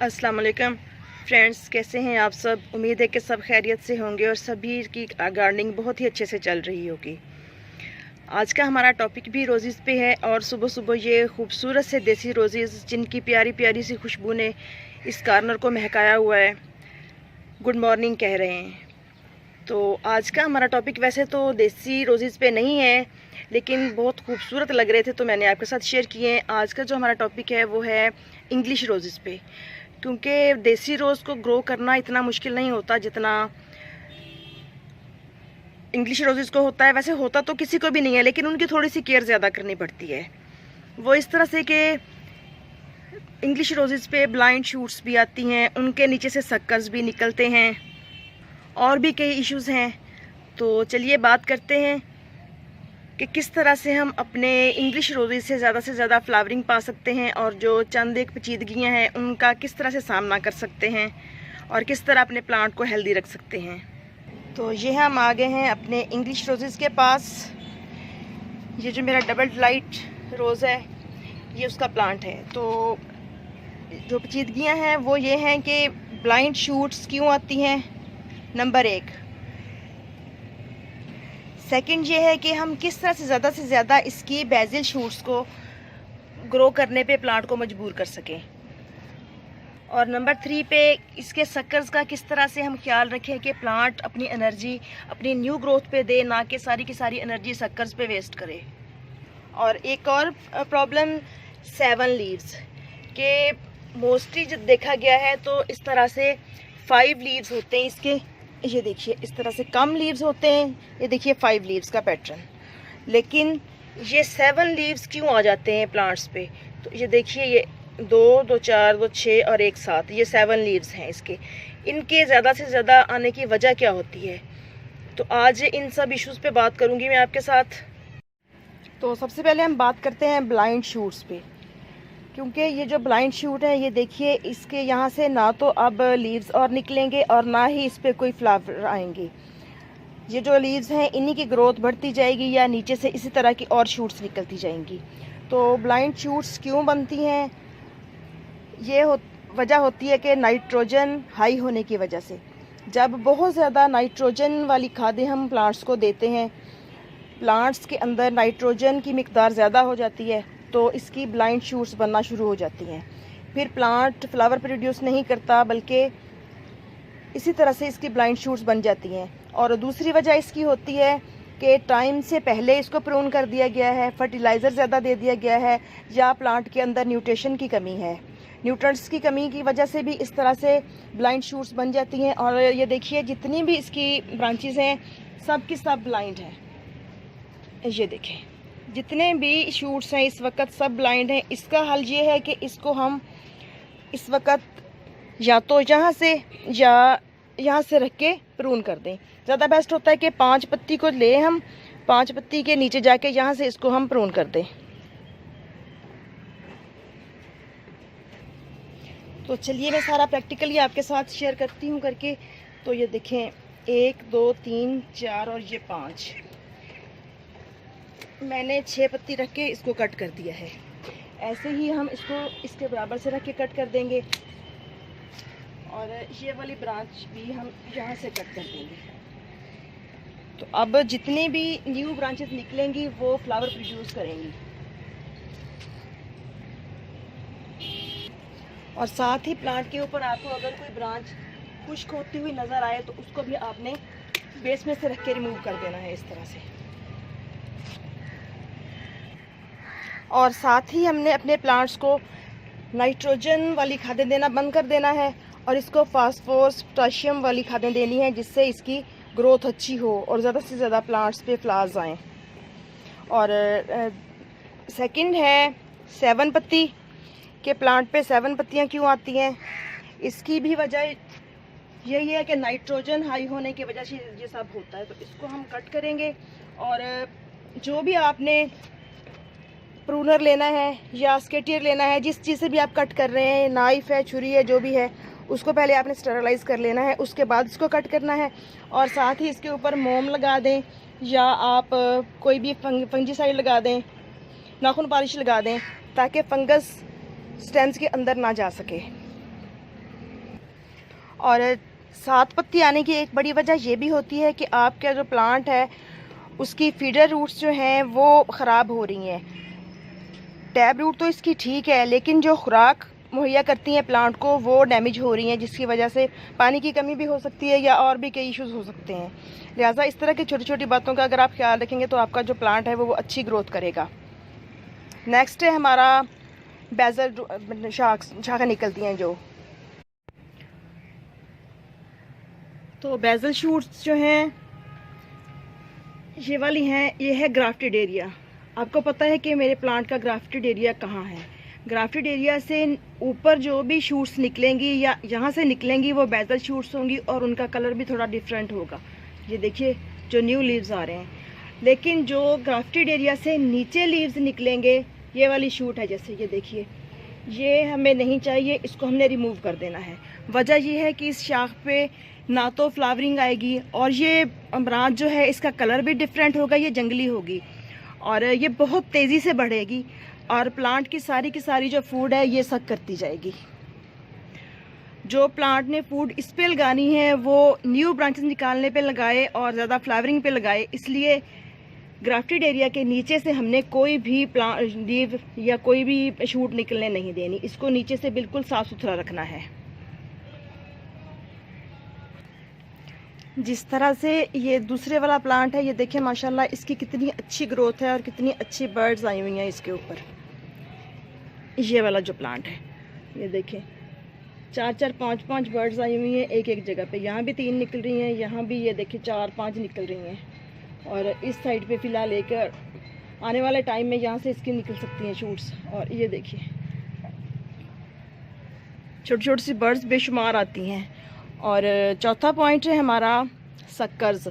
अस्सलाम वालेकुम फ्रेंड्स, कैसे हैं आप सब। उम्मीद है कि सब खैरियत से होंगे और सभी की गार्डनिंग बहुत ही अच्छे से चल रही होगी। आज का हमारा टॉपिक भी रोज़ीज़ पे है और सुबह सुबह ये खूबसूरत से देसी रोज़ीज़ जिनकी प्यारी प्यारी सी खुशबू ने इस कॉर्नर को महकाया हुआ है, गुड मॉर्निंग कह रहे हैं। तो आज का हमारा टॉपिक वैसे तो देसी रोज़ीज़ पे नहीं है, लेकिन बहुत खूबसूरत लग रहे थे तो मैंने आपके साथ शेयर किए हैं। आज का जो हमारा टॉपिक है वो है इंग्लिश रोज़ीज़ पे, क्योंकि देसी रोज़ को ग्रो करना इतना मुश्किल नहीं होता जितना इंग्लिश रोज़ेज़ को होता है। वैसे होता तो किसी को भी नहीं है, लेकिन उनकी थोड़ी सी केयर ज़्यादा करनी पड़ती है। वो इस तरह से कि इंग्लिश रोज़ेज़ पे ब्लाइंड शूट्स भी आती हैं, उनके नीचे से सक्कर्स भी निकलते हैं, और भी कई इश्यूज़ हैं। तो चलिए बात करते हैं कि किस तरह से हम अपने इंग्लिश रोज़ेज़ से ज़्यादा फ्लावरिंग पा सकते हैं, और जो चंद एक पेचीदगियाँ हैं उनका किस तरह से सामना कर सकते हैं, और किस तरह अपने प्लांट को हेल्दी रख सकते हैं। तो ये हम आ गए हैं अपने इंग्लिश रोज़ेज़ के पास। ये जो मेरा डबल लाइट रोज़ है ये उसका प्लांट है। तो जो पेचीदगियाँ हैं वो ये हैं कि ब्लाइंड शूट्स क्यों आती हैं, नंबर 1। सेकंड ये है कि हम किस तरह से ज़्यादा इसकी बेजिल शूट्स को ग्रो करने पे प्लांट को मजबूर कर सकें, और नंबर 3 पे इसके सक्कर्स का किस तरह से हम ख्याल रखें कि प्लांट अपनी एनर्जी अपनी न्यू ग्रोथ पे दे, ना कि सारी की सारी एनर्जी सक्कर्स पे वेस्ट करे। और एक और प्रॉब्लम 7 लीव्स के मोस्टली जब देखा गया है तो इस तरह से 5 लीव्स होते हैं इसके। ये देखिए इस तरह से कम लीव्स होते हैं, ये देखिए 5 लीव्स का पैटर्न, लेकिन ये 7 लीव्स क्यों आ जाते हैं प्लांट्स पे। तो ये देखिए ये 2, 2, 4, 2, 6 और 1 7, ये 7 लीव्स हैं इसके। इनके ज़्यादा से ज़्यादा आने की वजह क्या होती है, तो आज इन सब इश्यूज़ पे बात करूँगी मैं आपके साथ। तो सबसे पहले हम बात करते हैं ब्लाइंड शूट्स पे, क्योंकि ये जो ब्लाइंड शूट है ये देखिए इसके यहाँ से ना तो अब लीव्स और निकलेंगे और ना ही इस पर कोई फ्लावर आएंगे। ये जो लीव्स हैं इन्हीं की ग्रोथ बढ़ती जाएगी या नीचे से इसी तरह की और शूट्स निकलती जाएंगी। तो ब्लाइंड शूट्स क्यों बनती हैं, ये वजह होती है कि नाइट्रोजन हाई होने की वजह से। जब बहुत ज़्यादा नाइट्रोजन वाली खादें हम प्लांट्स को देते हैं, प्लांट्स के अंदर नाइट्रोजन की मिकदार ज़्यादा हो जाती है तो इसकी ब्लाइंड शूट्स बनना शुरू हो जाती हैं। फिर प्लांट फ्लावर प्रोड्यूस नहीं करता, बल्कि इसी तरह से इसकी ब्लाइंड शूट्स बन जाती हैं। और दूसरी वजह इसकी होती है कि टाइम से पहले इसको प्रून कर दिया गया है, फर्टिलाइज़र ज़्यादा दे दिया गया है, या प्लांट के अंदर न्यूट्रिशन की कमी है। न्यूट्रिएंट्स की कमी की वजह से भी इस तरह से ब्लाइंड शूट्स बन जाती हैं। और ये देखिए जितनी भी इसकी ब्रांचेस हैं सब की सब ब्लाइंड हैं। ये देखें जितने भी शूट्स हैं इस वक्त सब ब्लाइंड हैं। इसका हल ये है कि इसको हम इस वक्त या तो यहाँ से या यहाँ से रख के प्रून कर दें। ज़्यादा बेस्ट होता है कि 5 पत्ती को ले हम 5 पत्ती के नीचे जाके यहाँ से इसको हम प्रून कर दें। तो चलिए मैं सारा प्रैक्टिकली आपके साथ शेयर करती हूँ करके। तो ये देखें 1, 2, 3, 4 और ये 5, मैंने 6 पत्ती रख के इसको कट कर दिया है। ऐसे ही हम इसको इसके बराबर से रख के कट कर देंगे, और ये वाली ब्रांच भी हम यहाँ से कट कर देंगे। तो अब जितनी भी न्यू ब्रांचेस निकलेंगी वो फ्लावर प्रोड्यूस करेंगी। और साथ ही प्लांट के ऊपर आपको अगर कोई ब्रांच खुश्क होती हुई नज़र आए तो उसको भी आपने बेस में से रख के रिमूव कर देना है इस तरह से। और साथ ही हमने अपने प्लांट्स को नाइट्रोजन वाली खादें देना बंद कर देना है, और इसको फास्फोरस पोटाशियम वाली खादें देनी है, जिससे इसकी ग्रोथ अच्छी हो और ज़्यादा से ज़्यादा प्लांट्स पे फ्लावर्स आएँ। और सेकंड है 7 पत्ती के प्लांट पे 7 पत्तियां क्यों आती हैं, इसकी भी वजह यही है कि नाइट्रोजन हाई होने की वजह से ये सब होता है। तो इसको हम कट करेंगे, और जो भी आपने प्रूनर लेना है या स्केटियर लेना है, जिस चीज़ से भी आप कट कर रहे हैं, नाइफ है, छुरी है, जो भी है, उसको पहले आपने स्टेरलाइज़ कर लेना है, उसके बाद इसको कट करना है। और साथ ही इसके ऊपर मोम लगा दें, या आप कोई भी फंजीसाइड लगा दें, नाखून पॉलिश लगा दें, ताकि फंगस स्टेम्स के अंदर ना जा सके। और 7 पत्ती आने की एक बड़ी वजह ये भी होती है कि आपका जो प्लांट है उसकी फीडर रूट्स जो हैं वो ख़राब हो रही हैं। टैब रूट तो इसकी ठीक है, लेकिन जो खुराक मुहैया करती हैं प्लांट को वो डैमेज हो रही हैं, जिसकी वजह से पानी की कमी भी हो सकती है या और भी कई इश्यूज़ हो सकते हैं। लिहाजा इस तरह की छोटी छोटी बातों का अगर आप ख्याल रखेंगे तो आपका जो प्लांट है वो अच्छी ग्रोथ करेगा। नेक्स्ट है हमारा बेजल शाखा निकलती हैं जो, तो बेजल शूट्स जो हैं ये वाली हैं, ये है ग्राफ्टेड एरिया। आपको पता है कि मेरे प्लांट का ग्राफ्टेड एरिया कहाँ है। ग्राफ्टेड एरिया से ऊपर जो भी शूट्स निकलेंगी या यहाँ से निकलेंगी वो बेजल शूट्स होंगी और उनका कलर भी थोड़ा डिफरेंट होगा। ये देखिए जो न्यू लीव्स आ रहे हैं, लेकिन जो ग्राफ्टेड एरिया से नीचे लीव्स निकलेंगे, ये वाली शूट है जैसे ये देखिए, ये हमें नहीं चाहिए, इसको हमने रिमूव कर देना है। वजह यह है कि इस शाख पे ना तो फ्लावरिंग आएगी और ये ब्रांच जो है इसका कलर भी डिफरेंट होगा, ये जंगली होगी और ये बहुत तेज़ी से बढ़ेगी और प्लांट की सारी जो फूड है ये सक करती जाएगी। जो प्लांट ने फूड इस पे लगानी है वो न्यू ब्रांचेस निकालने पे लगाए और ज़्यादा फ्लावरिंग पे लगाए, इसलिए ग्राफ्टेड एरिया के नीचे से हमने कोई भी प्लांट लीव या कोई भी शूट निकलने नहीं देनी। इसको नीचे से बिल्कुल साफ़ सुथरा रखना है। जिस तरह से ये दूसरे वाला प्लांट है, ये देखिए माशाल्लाह इसकी कितनी अच्छी ग्रोथ है और कितनी अच्छी बर्ड्स आई हुई हैं इसके ऊपर। ये वाला जो प्लांट है ये देखिए 4-4, 5-5 बर्ड्स आई हुई हैं एक एक जगह पे। यहाँ भी 3 निकल रही हैं, यहाँ भी ये देखिए 4-5 निकल रही हैं और इस साइड पे फ़िलहाल लेकर आने वाले टाइम में यहाँ से इसकी निकल सकती हैं शूट्स। और ये देखिए छोटी छोटी सी बर्ड्स बेशुमार आती हैं। और चौथा पॉइंट है हमारा सक्कर्स।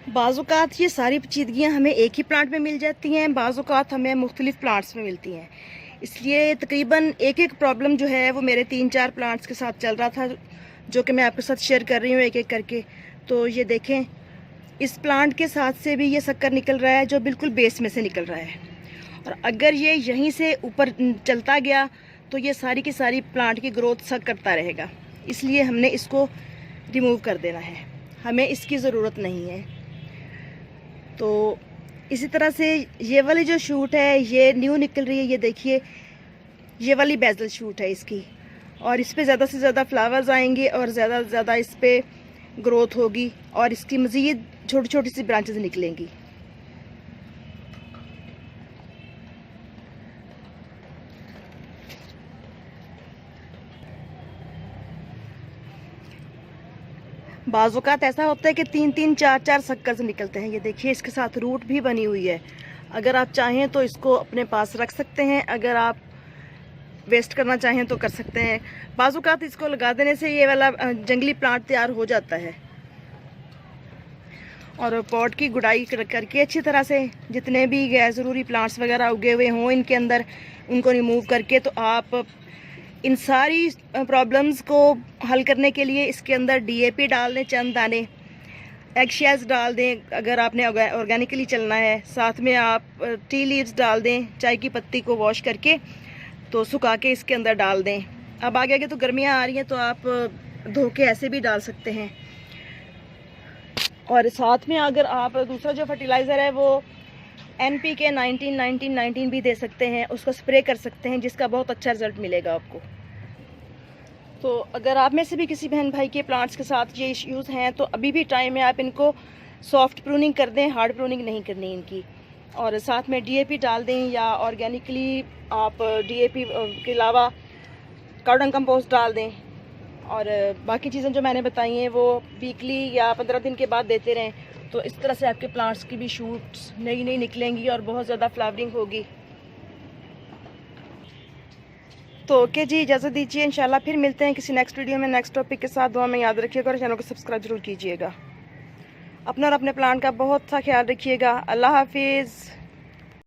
बाज़ात ये सारी पेचीदगियाँ हमें एक ही प्लांट में मिल जाती हैं, बाज़ात हमें मुख्तलिफ़ प्लांट्स में मिलती हैं, इसलिए तकरीबन एक प्रॉब्लम जो है वो मेरे 3-4 प्लांट्स के साथ चल रहा था, जो कि मैं आपके साथ शेयर कर रही हूँ एक एक करके। तो ये देखें इस प्लांट के साथ से भी ये शक्कर निकल रहा है जो बिल्कुल बेस में से निकल रहा है, और अगर ये यहीं से ऊपर चलता गया तो ये सारी की सारी प्लांट की ग्रोथ सक करता रहेगा, इसलिए हमने इसको रिमूव कर देना है, हमें इसकी ज़रूरत नहीं है। तो इसी तरह से ये वाली जो शूट है ये न्यू निकल रही है, ये देखिए ये वाली बेजल शूट है इसकी, और इस पे ज़्यादा से ज़्यादा फ्लावर्स आएंगे और ज़्यादा से ज़्यादा इस पे ग्रोथ होगी और इसकी मज़ीद छोटी छोटी सी ब्रांचेस निकलेंगी। बाज़ात ऐसा होता है कि 3-3, 4-4 शक्कर से निकलते हैं। ये देखिए इसके साथ रूट भी बनी हुई है, अगर आप चाहें तो इसको अपने पास रख सकते हैं, अगर आप वेस्ट करना चाहें तो कर सकते हैं। बाज़ात इसको लगा देने से ये वाला जंगली प्लांट तैयार हो जाता है। और पॉट की गुड़ाई करके अच्छी तरह से जितने भी गैर ज़रूरी प्लांट्स वगैरह उगे हुए हों इनके अंदर उनको रिमूव करके, तो आप इन सारी प्रॉब्लम्स को हल करने के लिए इसके अंदर DAP डाल दें, चंद दाने एग शेल्स डाल दें अगर आपने ऑर्गेनिकली चलना है, साथ में आप टी लीव्स डाल दें, चाय की पत्ती को वॉश करके तो सुखा के इसके अंदर डाल दें। अब आगे आगे तो गर्मियाँ आ रही हैं तो आप धो के ऐसे भी डाल सकते हैं। और साथ में अगर आप दूसरा जो फर्टिलाइज़र है वो NPK 19-19-19 भी दे सकते हैं, उसको स्प्रे कर सकते हैं, जिसका बहुत अच्छा रिज़ल्ट मिलेगा आपको। तो अगर आप में से भी किसी बहन भाई के प्लांट्स के साथ ये इश्यूज़ हैं तो अभी भी टाइम है, आप इनको सॉफ्ट प्रूनिंग कर दें, हार्ड प्रूनिंग नहीं करनी इनकी। और साथ में DAP डाल दें या ऑर्गेनिकली आप DAP के अलावा कार्बन कंपोस्ट डाल दें। और बाकी चीज़ें जो मैंने बताई हैं वो वीकली या 15 दिन के बाद देते रहें, तो इस तरह से आपके प्लांट्स की भी शूट्स नई नई निकलेंगी और बहुत ज़्यादा फ्लावरिंग होगी। तो ओके जी, इजाज़त दीजिए, इंशाल्लाह फिर मिलते हैं किसी नेक्स्ट वीडियो में नेक्स्ट टॉपिक के साथ। दुआ में याद रखिएगा और चैनल को सब्सक्राइब जरूर कीजिएगा। अपना और अपने प्लांट का बहुत सा ख्याल रखिएगा। अल्लाह हाफिज़।